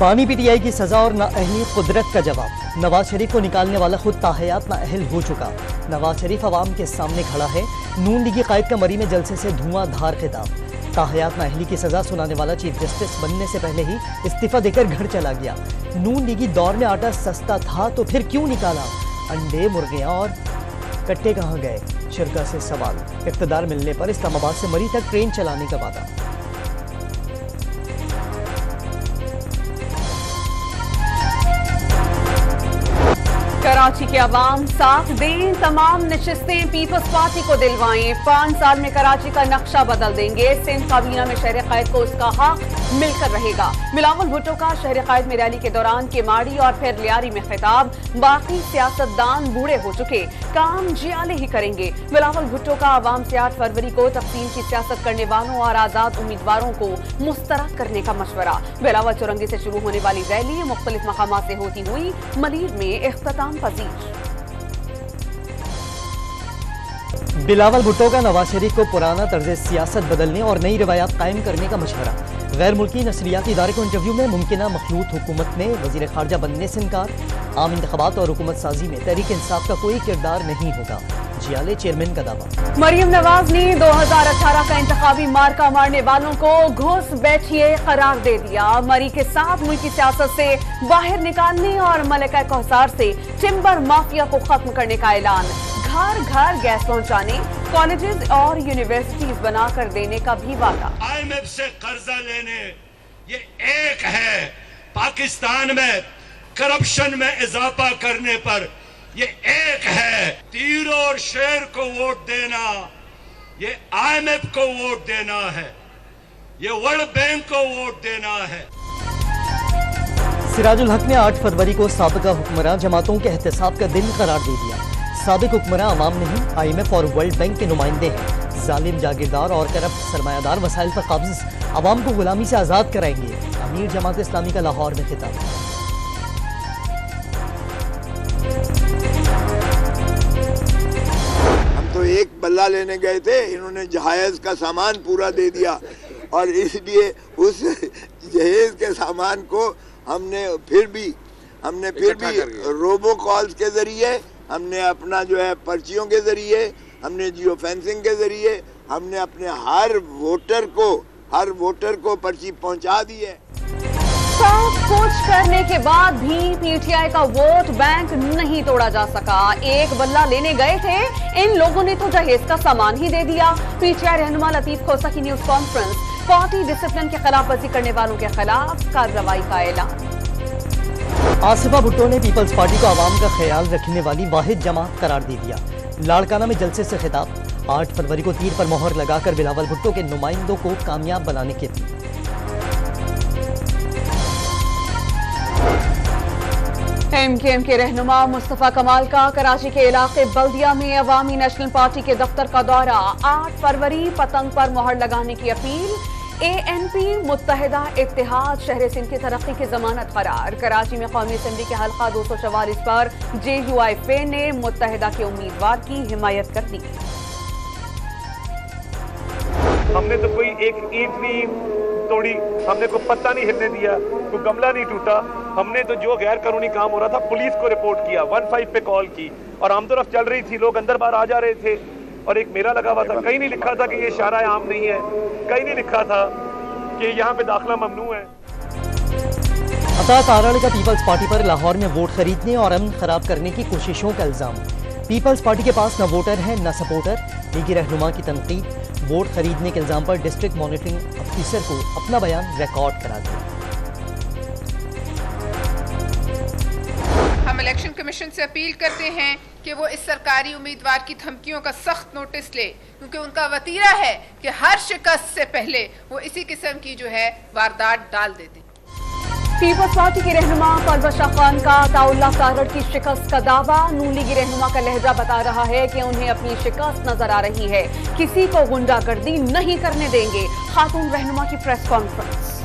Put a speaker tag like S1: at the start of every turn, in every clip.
S1: बानी पीटीआई की सजा और नाअहली कुदरत का जवाब। नवाज शरीफ को निकालने वाला खुद ताहयात नाअहल हो चुका। नवाज शरीफ अवाम के सामने खड़ा है। नून लीगी कायद का मरी में जलसे से धुआंधार खिताब। ताहयात नाअहली की सजा सुनाने वाला चीफ जस्टिस बनने से पहले ही इस्तीफा देकर घर चला गया। नून लीगी दौर में आटा सस्ता था तो फिर क्यों निकाला? अंडे, मुर्गियां और कट्टे कहाँ गए? शिरका से सवाल। इख्तिदार मिलने पर इस्लामाबाद से मरी तक ट्रेन चलाने का वादा।
S2: कराची के अवाम साथ दें, तमाम नशिस्तें पीपल्स पार्टी को दिलवाएं। 5 साल में कराची का नक्शा बदल देंगे। सिंध काबीना में शहर कायद को उसका हक मिलकर रहेगा। बिलावल भुट्टो का शहर कायद में रैली के दौरान केमाड़ी और फिर लियारी में खिताब। बाकी सियासतदान बूढ़े हो चुके, काम जियाले ही करेंगे। बिलावल भुट्टो का अवाम से 8 फरवरी को तकसीम की सियासत करने वालों और आजाद उम्मीदवारों को मुस्तरद करने का मशवरा। बिलावल चौरंगी से शुरू होने वाली रैली मुख्तलिफ मकामात से होती हुई मलीर में इख्तिताम पजीर।
S1: बिलावल भुट्टो का नवाज शरीफ को पुराना तर्ज सियासत बदलने और नई रवायात कायम करने का मशवरा। गैर मुल्की नशरियाती इदारे को इंटरव्यू में मुमकिना मखलूत हुकूमत में वजीर खारजा बनने से इनकार। आम इंतखाबात और हुकूमत साजी में तहरीक इंसाफ का कोई किरदार नहीं होगा, जियाले चेयरमैन का दावा।
S2: मरियम नवाज ने 2018 का इंतखाबी मार्का मारने वालों को घुस बैठिए करार दे दिया। मरी के साथ मुल्क की सियासत से बाहर निकालने और मलिका कौसार से टिम्बर माफिया को खत्म करने का ऐलान। घर घर गैस पहुंचाने, कॉलेजेस और यूनिवर्सिटीज बनाकर देने का भी वादा।
S3: IMF से कर्जा लेने, ये एक है। पाकिस्तान में करप्शन में इजाफा करने पर ये एक है। तीर और शेर को वोट देना, ये IMF को वोट देना है, ये वर्ल्ड बैंक को वोट देना है।
S1: सिराजुल हक ने 8 फरवरी को साबिका हुक्मरान जमातों के एहतसाब का दिन करार दे दिया। साबिक हुक्मरान अवाम नहीं, IMF और वर्ल्ड बैंक के नुमाइंदे हैं। जालिम जागीरदार और करप्ट सरमायादार वसाइल पर काबिज अवाम को गुलामी से आजाद कराएंगे। अमीर जमात इस्लामी का लाहौर में खिताब।
S4: हम तो एक बल्ला लेने गए थे, इन्होंने जहाज का सामान पूरा दे दिया और इसलिए उस जहेज के सामान को हमने फिर भी रोबो कॉल्स के जरिए, हमने अपना जो है पर्चियों के जरिए, हमने जियो फेंसिंग के जरिए, हमने अपने हर वोटर को पर्ची पहुंचा दी है।
S2: सब कुछ करने के बाद भी पीटीआई का वोट बैंक नहीं तोड़ा जा सका। एक बल्ला लेने गए थे, इन लोगों ने तो जहेज का सामान ही दे दिया। पीटीआई रहनुमा लतीफ खोसा की न्यूज कॉन्फ्रेंस। पार्टी डिसिप्लिन की खिलाफवर्जी करने वालों के खिलाफ कार्रवाई का ऐलान।
S1: आसिफा भुट्टो ने पीपल्स पार्टी को आवाम का ख्याल रखने वाली वाहिद जमात करार दे दिया। लाड़काना में जलसे से खिताब। 8 फरवरी को तीर पर मोहर लगाकर बिलावल भुट्टो के नुमाइंदों को कामयाब बनाने की अपील।
S2: MKM के रहनुमा मुस्तफा कमाल का कराची के इलाके बल्दिया में अवामी नेशनल पार्टी के दफ्तर का दौरा। 8 फरवरी पतंग पर मोहर लगाने की अपील। ANP मुत्तहिदा इत्तेहाद शहर सिंध की तरक्की की जमानत करार। कराची में कौमी असम्बली के हल्का 244 पर JUIF ने मुत्तहिदा के उम्मीदवार की हिमायत कर दी।
S5: हमने तो कोई एक ईंट नहीं तोड़ी, हमने कोई पत्ता नहीं हिलने दिया, कोई गमला नहीं टूटा। हमने तो जो गैर कानूनी काम हो रहा था पुलिस को रिपोर्ट किया, 15 पे कॉल की और आमदोरफ्त चल रही थी, लोग अंदर बाहर आ जा रहे थे और एक मेला लगा हुआ था। कहीं नहीं लिखा था कि ये शारा आम नहीं है, कहीं नहीं लिखा था कि यहाँ पे दाखिला ममनू है।
S1: अता ताराड़ का पीपल्स पार्टी पर लाहौर में वोट खरीदने और अमन खराब करने की कोशिशों का इल्जाम। पीपल्स पार्टी के पास न वोटर है न सपोर्टर। लीगी रहनुमा की तनकीद। वोट खरीदने के इल्जाम पर डिस्ट्रिक्ट मॉनिटरिंग अफसर को अपना बयान रिकॉर्ड करा दिया।
S6: हम इलेक्शन कमीशन से अपील करते हैं कि वो इस सरकारी उम्मीदवार की धमकियों का सख्त नोटिस ले, क्योंकि उनका वतीरा है कि हर शिकस्त से पहले वो इसी किस्म की जो है वारदात डाल देते।
S2: पीपल्स पार्टी की रहनुमा परवशा खान का ताउल्लाह तारड़ की शिकस्त का दावा। नून लीगी रहनुमा का लहजा बता रहा है कि उन्हें अपनी शिकस्त नजर आ रही है, किसी को गुंडागर्दी नहीं करने देंगे। खातून रहनुमा की प्रेस कॉन्फ्रेंस।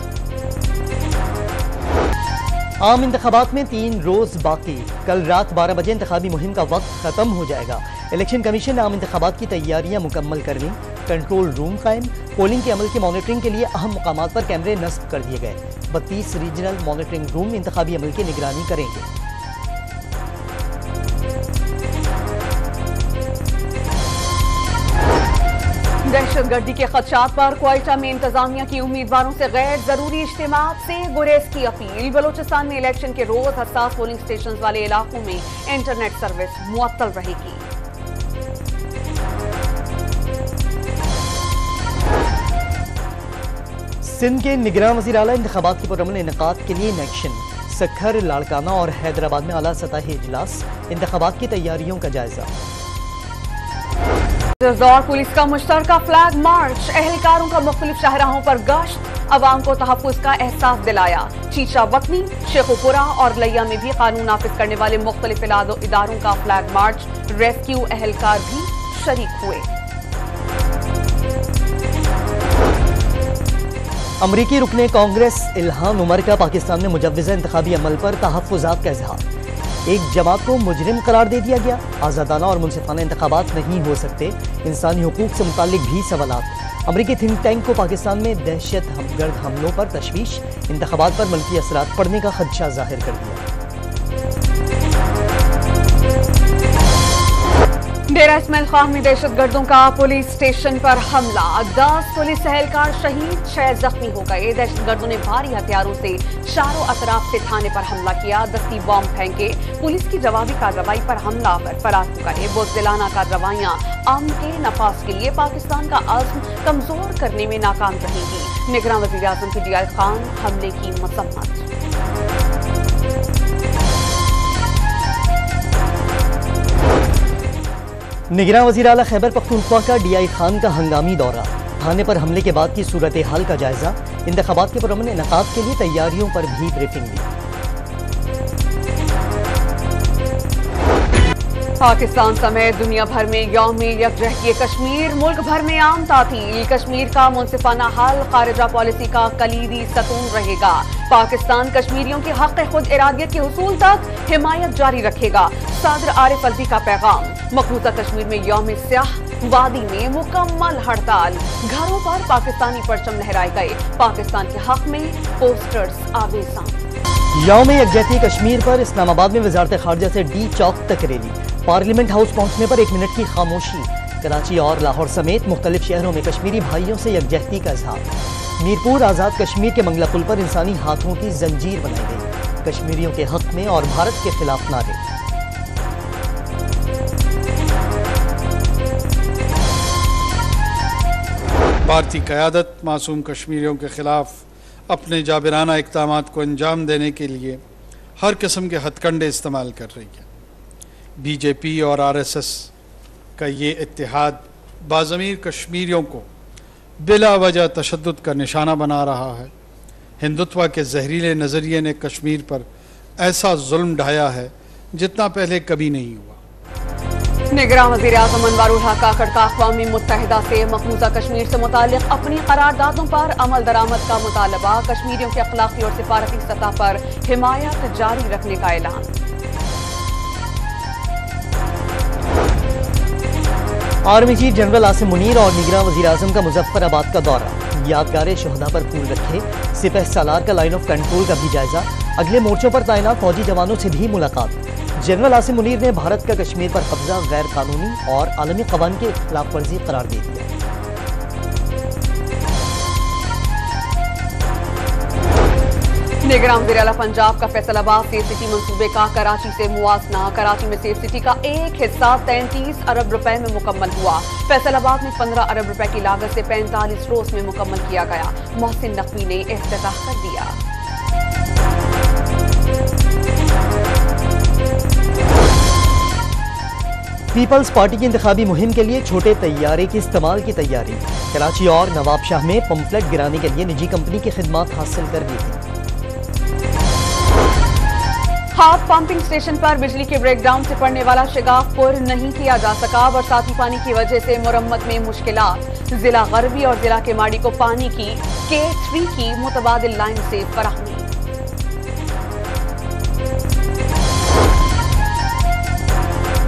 S1: आम इंतखाबात में 3 रोज बाकी। कल रात 12 बजे इंतखाबी मुहिम का वक्त खत्म हो जाएगा। इलेक्शन कमीशन ने आम इंतखाबात की तैयारियां मुकम्मल कर ली। कंट्रोल रूम कायम। पोलिंग के अमल की मॉनिटरिंग के लिए अहम मुकामात पर कैमरे नस्ब कर दिए गए। 32 रीजनल मॉनिटरिंग रूम इंतखाबी अमल की निगरानी करेंगे।
S2: दहशतगर्दी के खदशात पर क्वेटा में इंतजामिया की उम्मीदवारों से गैर जरूरी इज्तिमात से गुरेज की अपील। बलूचिस्तान में इलेक्शन के रोज हसास पोलिंग स्टेशन वाले इलाकों में इंटरनेट सर्विस मुअत्तल रहेगी।
S1: सिंध के निगरान वज़ीर आला इंतखाबात की पुरअमन इनेकाद के लिए इन एक्शन। सखर, लाड़काना और हैदराबाद में आला सतही इजलास। इंतखाबात की तैयारियों का जायजा।
S2: और पुलिस का मुश्तरका फ्लैग मार्च। एहलकारों का मुख्तलिफ शाहराहों पर गश्त। अवाम को तहफ़्फ़ुज़ का एहसास दिलाया। चीचा बकनी, शेखुपुरा और लैया में भी कानून नाफिज करने वाले मुख्तलिफ इदारों का फ्लैग मार्च। रेस्क्यू एहलकार भी शरीक हुए।
S1: अमरीकी रुकने कांग्रेस इल्हाम उमर का पाकिस्तान में मुजव्वज़ा इंतखाबी अमल पर तहफ़्फ़ुज़ात का इज़हार। एक जमात को मुजरिम करार दे दिया गया। आज़ादाना और मुनसिफाना इंतखाबात नहीं हो सकते। इंसानी हुकूक से मुताल्लिक भी सवालात। अमरीकी थिंक टैंक को पाकिस्तान में दहशत गर्द हमलों पर तशवीश। इंतखाबात पर मनफी असरात पड़ने का खदशा जाहिर कर दिया।
S2: डेरा इस्माइल खां में दहशतगर्दों का पुलिस स्टेशन पर हमला। 10 पुलिस एहलकार शहीद, 6 जख्मी हो गए। दहशतगर्दों ने भारी हथियारों से चारों अतराफ से थाने पर हमला किया। दस्ती बॉम्ब फेंके। पुलिस की जवाबी कार्रवाई पर हमलावर फरार हो गए। बुज़दिलाना कार्रवाइयां अमन के नफाज के लिए पाकिस्तान का अज़्म कमजोर करने में नाकाम रहेंगी। निगरान वज़ीर आज़म PTI खान हमले की मसम्मत।
S1: निगरान वज़ीर आला खैबर पख्तूनख्वा का DI खान का हंगामी दौरा। थाने पर हमले के बाद की सूरत हाल का जायजा। इंतखाबात के पुरअमन इनेकाद के लिए तैयारियों पर भी ब्रीफिंग दी।
S2: पाकिस्तान समेत दुनिया भर में यौम यकजहती कश्मीर। मुल्क भर में आम तातील। कश्मीर का मुनसिफाना हल खारिजा पॉलिसी का कलीदी सतून रहेगा। पाकिस्तान कश्मीरियों के हक खुद इरादियत के हुसूल तक हिमायत जारी रखेगा। सदर आरिफ अलवी का पैगाम। मकबूजा कश्मीर में यौम स्याह। वादी में मुकम्मल हड़ताल। घरों पर पाकिस्तानी परचम लहराए गए। पाकिस्तान के हक में पोस्टर्स आवेज़ां।
S1: यौम यकजहती कश्मीर पर इस्लामाबाद में वजारत खारजा से D चौक तक रैली। पार्लियामेंट हाउस पहुंचने पर 1 मिनट की खामोशी। कराची और लाहौर समेत मुख्तलिफ शहरों में कश्मीरी भाइयों से यकजहती का इजहार। मीरपुर आज़ाद कश्मीर के मंगला पुल पर इंसानी हाथों की जंजीर बनाई गई। कश्मीरियों के हक में और भारत के खिलाफ नारे।
S7: भारतीय क़यादत मासूम कश्मीरियों के खिलाफ अपने जाबिराना इक़दामात को अंजाम देने के लिए हर किस्म के हथकंडे इस्तेमाल कर रही है। BJP और RSS का ये इत्तेहाद बाज़मीर कश्मीरियों को बिला वजह तशद्दुद का निशाना बना रहा है। हिंदुत्व के जहरीले नज़रिए ने कश्मीर पर ऐसा जुल्म ढाया है जितना पहले कभी नहीं हुआ।
S2: निगरान वज़ीर आज़म अनवारुल हक काकड़ का अक़वाम मुत्तहिदा से मकबूजा कश्मीर से मुताल्लिक़ अपनी करारदादों पर अमल दरामद का मुतालबा। कश्मीरियों के अखलाक़ी और सिफारती सतह पर हिमायत जारी रखने का ऐलान।
S1: Army chief general Asim Munir और निगरान वज़ीर आज़म का मुज़फ़्फ़राबाद का दौरा। यादगार शहदा पर फूल रखे। सिपह सालार का लाइन ऑफ कंट्रोल का भी जायजा। अगले मोर्चों पर तैनात फौजी जवानों से भी मुलाकात। जनरल आसिम मुनीर ने भारत का कश्मीर पर कब्जा गैर कानूनी और आलमी क़वानीन की खिलाफ वर्जी करार दे दिया।
S2: निगरान वज़ीर आला पंजाब का फैसलाबाद सेफ सिटी मंसूबे का कराची से मुआजना। कराची में सेफ सिटी का एक हिस्सा 33 अरब रुपए में मुकम्मल हुआ। फैसलाबाद में 15 अरब रुपए की लागत से 45 रोज में मुकम्मल किया गया। मोहसिन नकवी ने इफ्तिताह कर दिया।
S1: पीपल्स पार्टी की इंतखाबी मुहिम के लिए छोटे तैयारे के इस्तेमाल की तैयारी। कराची और नवाबशाह में पंफलेट गिराने के लिए निजी कंपनी की खिदमत हासिल कर ली थी।
S2: हाफ पंपिंग स्टेशन पर बिजली के ब्रेकडाउन से पड़ने वाला शिगाफ पुर नहीं किया जा सका। बरसाती पानी की वजह से मुरम्मत में मुश्किलात। जिला गरबी और जिला केमाड़ी को पानी की K3 की मुतबादिल लाइन से फराहमी।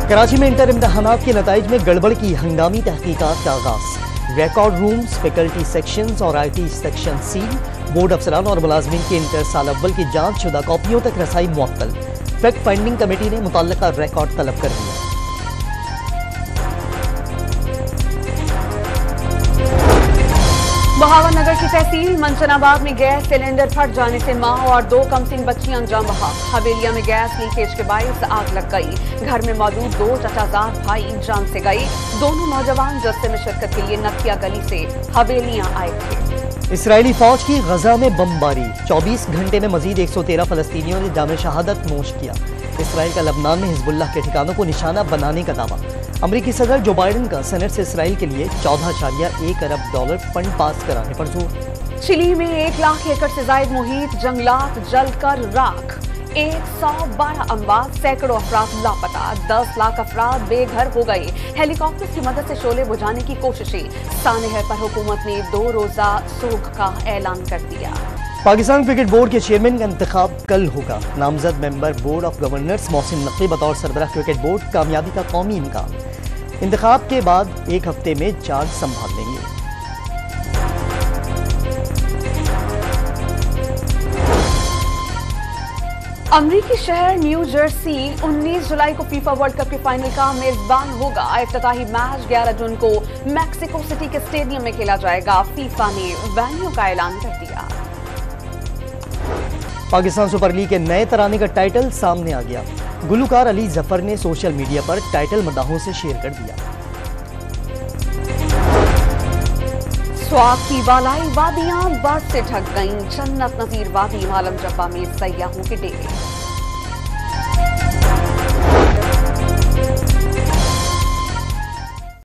S1: कराची में इंटर इम्तिहानात के नताइज में गड़बड़ की हंगामी तहकीकात का आगाज। रिकॉर्ड रूम्स, फैकल्टी सेक्शंस और IT सेक्शन सील। बोर्ड अफसरान और मुलाजमीन की इंटर साल अव्वल की जांच शुदा कॉपियों तक रसाई मुअत्तल। फैक्ट फाइंडिंग कमेटी ने मुतल्लिका रिकॉर्ड तलब कर लिया।
S2: बहावनगर की तहसील मंचनाबाद में गैस सिलेंडर फट जाने से मां और 2 कमसिन बच्चियां अंजाम बहा। हवेलिया में गैस लीकेज के बायस आग लग गई। घर में मौजूद 2 चचाजाद भाई जान से गए। दोनों नौजवान जलसे में शिरकत के लिए नकिया गली से हवेलियां आए थे।
S1: इसराइली फौज की गजा में बमबारी। 24 घंटे में मजीद 113 फलस्तीनियों ने जाम शहादत नोश किया। इसराइल का लबनान में हिजबुल्लाह के ठिकानों को निशाना बनाने का दावा। अमेरिकी सदर जो बाइडेन का सेनेट से इसराइल के लिए $14.1 अरब फंड पास कराने पर जोर।
S2: चिली में 1 लाख एकड़ से जायद मुहित जंगलात जलकर राख। 112 अमवात, सैकड़ों अफराद लापता। 10 लाख अफराद बेघर हो गए। हेलीकॉप्टर की मदद से शोले बुझाने की कोशिशें। सानेहर पर हुकूमत ने 2 रोजा सोग का ऐलान कर दिया।
S1: पाकिस्तान क्रिकेट बोर्ड के चेयरमैन का इंतखाब कल होगा। नामजद member board of governors Mohsin Naqvi बतौर सरबराह क्रिकेट बोर्ड कामयाबी का कौमी इम्कान। इंतखाब के बाद 1 हफ्ते में चार्ज संभाल लेंगे।
S2: अमरीकी शहर न्यू जर्सी 19 जुलाई को फीफा वर्ल्ड कप के फाइनल का मेजबान होगा। इफ्तिताही मैच 11 जून को मैक्सिको सिटी के स्टेडियम में खेला जाएगा। फीफा ने वेन्यू का ऐलान कर दिया।
S1: पाकिस्तान सुपर लीग के नए तराने का टाइटल सामने आ गया। गुलूकार अली जफर ने सोशल मीडिया पर टाइटल मदाहों से शेयर कर दिया।
S2: स्वाब की बालाई वादियां बर्फ से ढक गईं। जन्नत नजीर वादी, मालम जब्बा में सयाहों के डेरे।